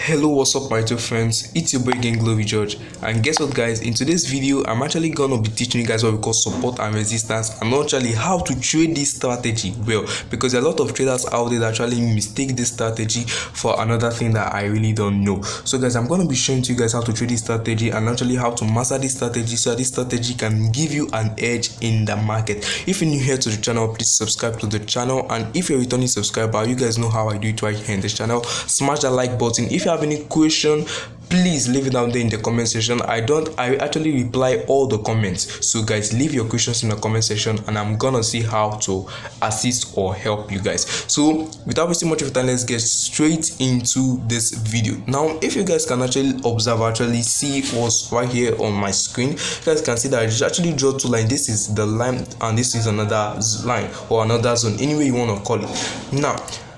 Hello, what's up my two friends, it's your boy again Glory George, and guess what guys, in today's video I'm actually gonna be teaching you guys what we call support and resistance, and actually how to trade this strategy well, because there are a lot of traders out there that actually mistake this strategy for another thing that I really don't know. So guys, I'm gonna be showing to you guys how to trade this strategy and actually how to master this strategy so that this strategy can give you an edge in the market. If you're new here to the channel, please subscribe to the channel, and if you're a returning subscriber, you guys know how I do it right here in this channel. Smash that like button. If you have any question, please leave it down there in the comment section. I actually reply all the comments, so guys, leave your questions in the comment section and I'm gonna see how to assist or help you guys. So without wasting much of your time, let's get straight into this video. Now if you guys can actually observe, actually see what's right here on my screen, you guys can see that I just actually draw two lines. This is the line and this is another line or another zone, any way you want to call it. Now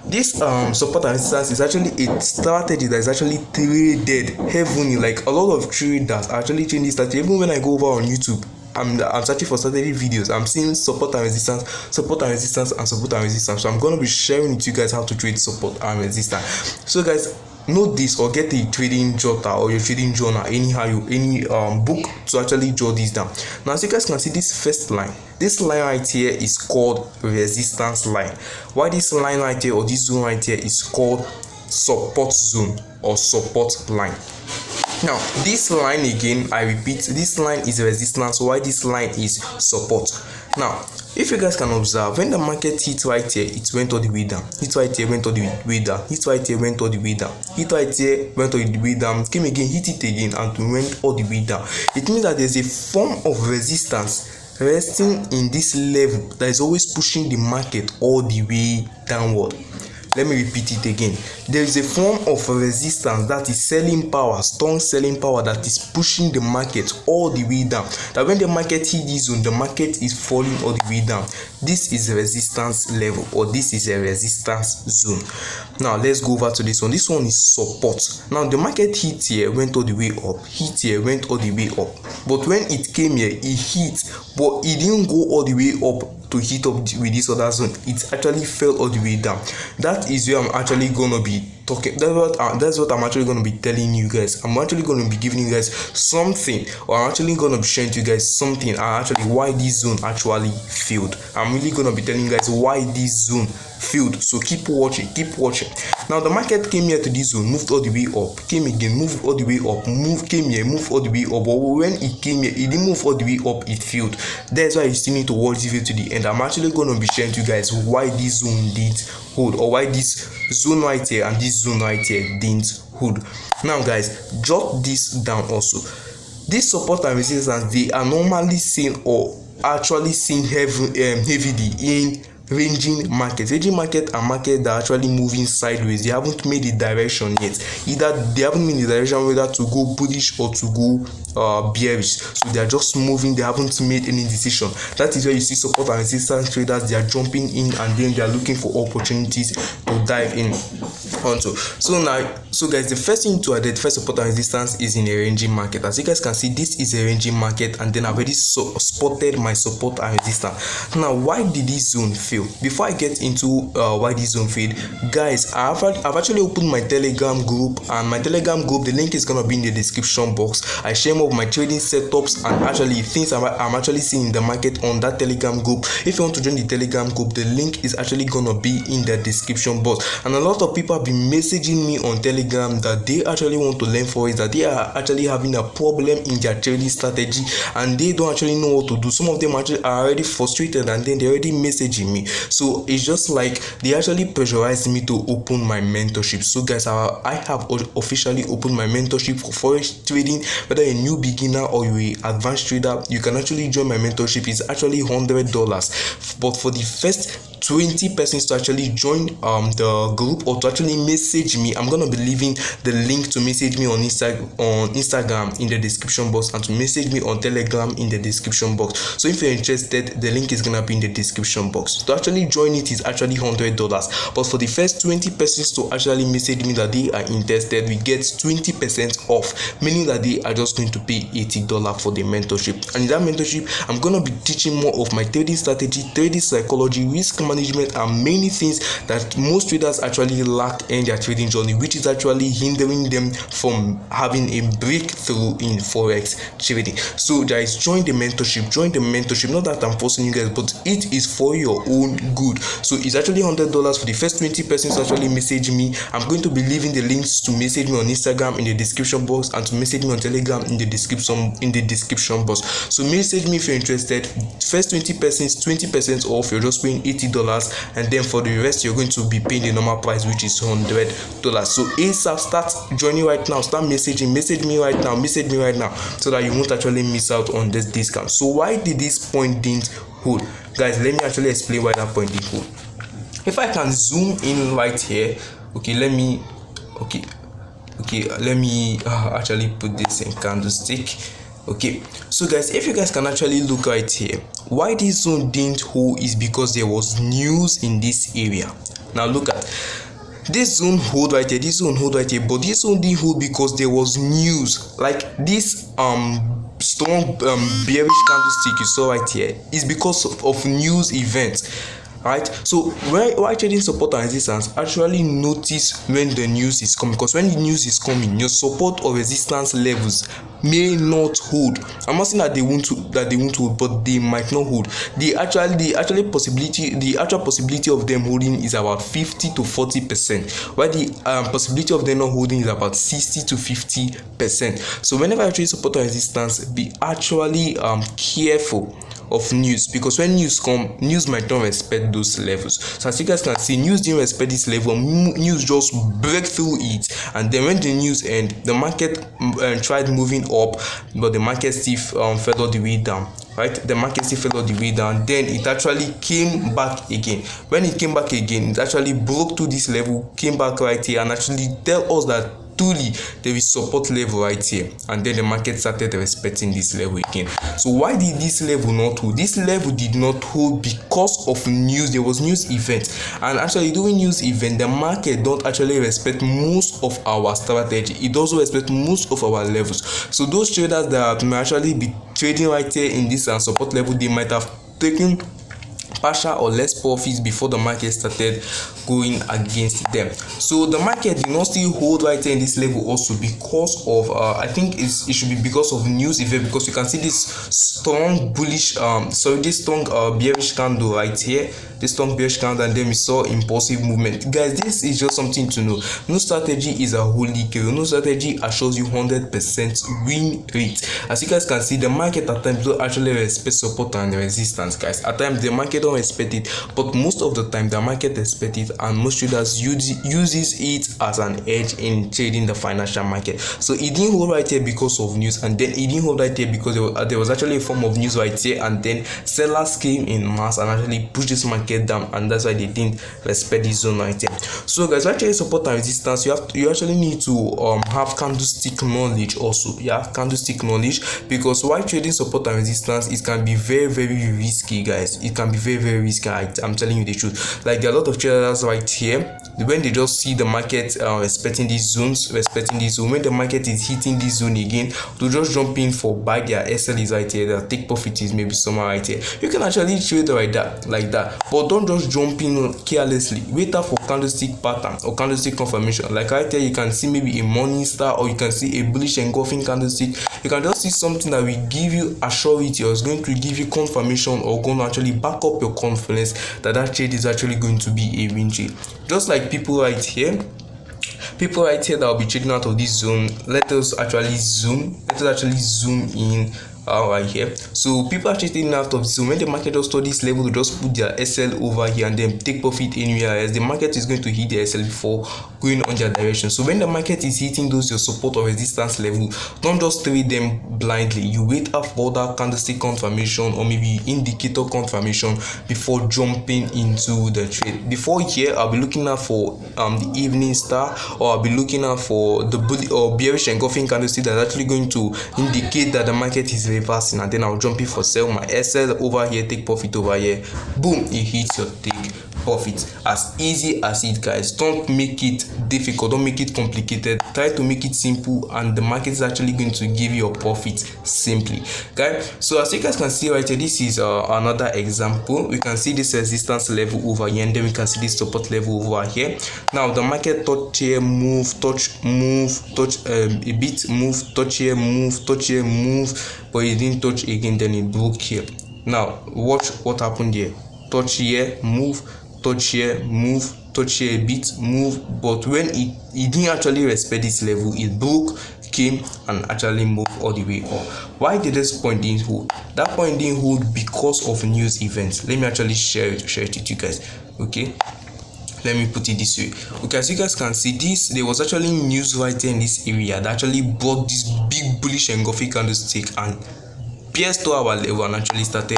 this support and resistance is actually a strategy that is actually traded heavily. Like a lot of traders are actually trading this strategy. Even when I go over on YouTube, I'm searching for strategy videos, I'm seeing support and resistance, support and resistance, and support and resistance. So I'm going to be sharing with you guys how to trade support and resistance. So guys, note this or get a trading jotter or your trading journal, any book to actually jot this down. Now as you guys can see, this first line, this line right here is called resistance line, while this line right here or this zone right here is called support zone or support line. Now this line, again I repeat, this line is resistance while this line is support. Now if you guys can observe, when the market hit right here, it went all the way down, hit right here, went all the way down, hit right here, went all the way down, hit right here, went all the way down, came again, hit it again, and went all the way down. It means that there's a form of resistance resting in this level that is always pushing the market all the way downward. Let me repeat it again. There is a form of resistance that is selling power, strong selling power, that is pushing the market all the way down. That when the market hits this zone, the market is falling all the way down. This is a resistance level, or this is a resistance zone. Now let's go over to this one. This one is support. Now the market hit here, went all the way up, hit here, went all the way up. But when it came here, it hit, but it didn't go all the way up to hit up with this other zone. It actually fell all the way down. That is where I'm actually gonna be talking. That's what I'm actually gonna be telling you guys. I'm actually gonna be giving you guys something, or I'm actually gonna be sharing to you guys something, and actually why this zone actually failed. I'm really gonna be telling you guys why this zone failed. So keep watching, keep watching. Now the market came here to this zone, moved all the way up, came again, moved all the way up, came here, moved all the way up. But when it came here, it didn't move all the way up, it failed. That's why you still need to watch this video to the end. I'm actually going to be sharing to you guys why this zone didn't hold, or why this zone right here and this zone right here didn't hold. Now guys, jot this down also. This support and resistance, they are normally seen or actually seen heavily in ranging market. Ranging market and market that are actually moving sideways. They haven't made the direction yet. Either they haven't made the direction whether to go bullish or to go bearish. So they are just moving. They haven't made any decision. That is where you see support and resistance traders. They are jumping in and then they are looking for opportunities to dive in onto. So guys, the first thing to identify support and resistance is in a ranging market. As you guys can see, this is a ranging market, and then I've already spotted my support and resistance. Now why did this zone fail? Before I get into why this zone failed, guys, I've actually opened my Telegram group, and my Telegram group, the link is gonna be in the description box. I share more of my trading setups and actually things I'm actually seeing in the market on that Telegram group. If you want to join the Telegram group, the link is actually gonna be in the description box. And a lot of people have been messaging me on Telegram that they actually want to learn forex, that they are actually having a problem in their trading strategy and they don't actually know what to do. Some of them actually are already frustrated and then they're already messaging me. So it's just like they actually pressurized me to open my mentorship. So guys, I have officially opened my mentorship for forex trading. Whether a new beginner or you're an advanced trader, you can actually join my mentorship. It's actually $100, but for the first 20 persons to actually join the group or to actually message me, I'm gonna be leaving the link to message me on Instagram in the description box, and to message me on Telegram in the description box. So if you're interested, the link is gonna be in the description box. To actually join it is actually $100, but for the first 20 persons to actually message me that they are interested, we get 20% off, meaning that they are just going to pay $80 for the mentorship. And in that mentorship, I'm gonna be teaching more of my trading strategy, trading psychology, risk position management, and many things that most traders actually lack in their trading journey, which is actually hindering them from having a breakthrough in forex trading. So guys, join the mentorship. Not that I'm forcing you guys, but it is for your own good. So it's actually $100 for the first 20 persons actually message me. I'm going to be leaving the links to message me on Instagram in the description box, and to message me on Telegram in the description box. So message me if you're interested. First 20 persons, 20% off. You're just paying $80, and then for the rest you're going to be paying the normal price, which is $100. So ASAP, start joining right now. Start message me right now, so that you won't actually miss out on this discount. So why did this point didn't hold? Guys, let me actually explain why that point didn't hold. If I can zoom in right here, let me actually put this in candlestick. So guys, if you guys can actually look right here, why this zone didn't hold is because there was news in this area. Now look at this zone hold right here, but this zone didn't hold because there was news. Like this strong bearish candlestick you saw right here is because of news events. Right, so why trading support and resistance, actually notice when the news is coming, because when the news is coming, your support or resistance levels may not hold. I'm not saying that they won't hold, but they might not hold. The actual possibility of them holding is about 50 to 40%, while the possibility of them not holding is about 60 to 50%. So whenever you trade support or resistance, be actually careful of news, because when news come, news might not respect those levels. So as you guys can see, news didn't respect this level. News just break through it, and then when the news end, the market tried moving up, but the market still fell all the way down. Right, the market still fell all the way down. Then it actually came back again. When it came back again, it actually broke to this level, came back right here, and actually tell us that truly there is support level right here, and then the market started respecting this level again. So why did this level not hold? This level did not hold because of news. There was news event, and actually doing news event, the market don't actually respect most of our strategy. It doesn't respect most of our levels. So those traders that may actually be trading right here in this support level, they might have taken partial or less profits before the market started going against them. So the market did not still hold right here in this level also because of I think it should be because of news event, because you can see this strong bullish this strong bearish candle right here, this strong bearish candle, and then we saw impulsive movement. Guys, this is just something to know. No strategy is a holy grail. No strategy assures you 100% win rate. As you guys can see, the market at times don't actually respect support and resistance. Guys, at times the market don't respect it, but most of the time the market respect it, and most traders uses it as an edge in trading the financial market. So it didn't hold right here because of news, and then it didn't hold right here because there was actually a form of news right here, and then sellers came in mass and actually pushed this market down, and that's why they didn't respect this zone right here. So guys, actually support and resistance, you actually need to have candlestick knowledge also. Candlestick knowledge, because while trading support and resistance, it can be very, very risky, guys. It can be very, very risky. I'm telling you the truth. Like, there are a lot of traders right here, when they just see the market respecting these zones, when the market is hitting this zone again, to just jump in for buy their SL is right here, their take profit is maybe somewhere right here. You can actually trade like that, but don't just jump in carelessly. Wait up for candlestick pattern or candlestick confirmation. Like right here, you can see maybe a morning star, or you can see a bullish engulfing candlestick. You can just see something that will give you assurity, or is going to give you confirmation, or going to actually back up your confidence that trade is actually going to be a win trade. Just like people right here that will be trading out of this zone. Let us actually zoom in right here. So people are trading out of this zone. When the market just to this level, to just put their SL over here and then take profit anywhere else. The market is going to hit the SL before going on their direction. So when the market is hitting those your support or resistance level, don't just trade them blindly. You wait for that candlestick confirmation or maybe indicator confirmation before jumping into the trade. Before here, I'll be looking out for the evening star, or I'll be looking out for the bullish or bearish engulfing candlestick that's actually going to indicate that the market is reversing, and then I'll jump in for sell my SL over here, take profit over here. Boom, it hits your take profit. As easy as it, guys. Don't make it difficult, don't make it complicated. Try to make it simple, and the market is actually going to give you a profit simply, guys. So as you guys can see right here, this is another example. We can see this resistance level over here, and then we can see this support level over here. Now the market touch here, move, touch, move, touch a bit, move, touch here, move, touch here, move, but it didn't touch again, then it broke here. Now watch what happened here. Touch here, move, touch here, move, touch here a bit, move, but when it didn't actually respect this level, it broke, came, and actually moved all the way up. Why did this point didn't hold? That point didn't hold because of news events. Let me actually share it with you guys. Okay, let me put it this way. Okay, as you guys can see, there was actually news right there in this area that actually brought this big bullish engulfing candlestick and pierced to our level and actually started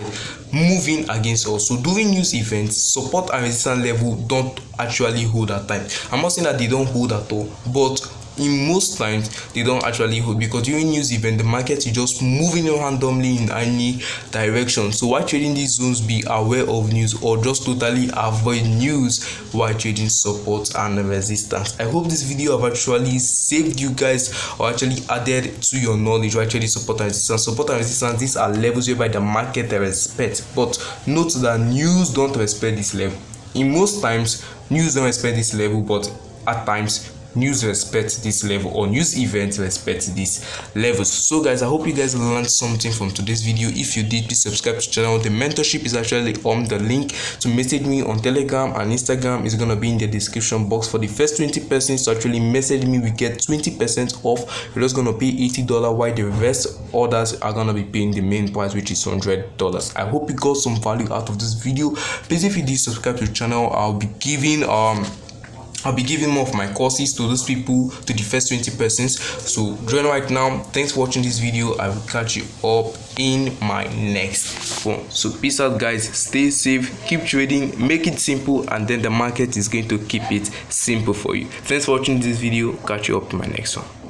moving against us. So during news events, support and resistance level don't actually hold at time. I'm not saying that they don't hold at all, but in most times they don't actually hold, because during news event the market is just moving randomly in any direction. So while trading these zones, be aware of news, or just totally avoid news while trading support and resistance. I hope this video have actually saved you guys, or actually added to your knowledge while trading support and resistance. Support and resistance, these are levels whereby the market respect, but note that news don't respect this level. In most times news don't respect this level, but at times news respect this level, or news events respect these levels. So guys, I hope you guys learned something from today's video. If you did, please subscribe to the channel. The mentorship is actually on. The link to message me on Telegram and Instagram is gonna be in the description box. For the first 20 persons to actually message me, we get 20% off. You're just gonna pay $80, while the rest others are gonna be paying the main price, which is $100. I hope you got some value out of this video. Please, if you did subscribe to the channel, I'll be giving more of my courses to those people, to the first 20 persons. So join right now. Thanks for watching this video. I will catch you up in my next one. So peace out, guys. Stay safe, keep trading, make it simple, and then the market is going to keep it simple for you. Thanks for watching this video. Catch you up in my next one.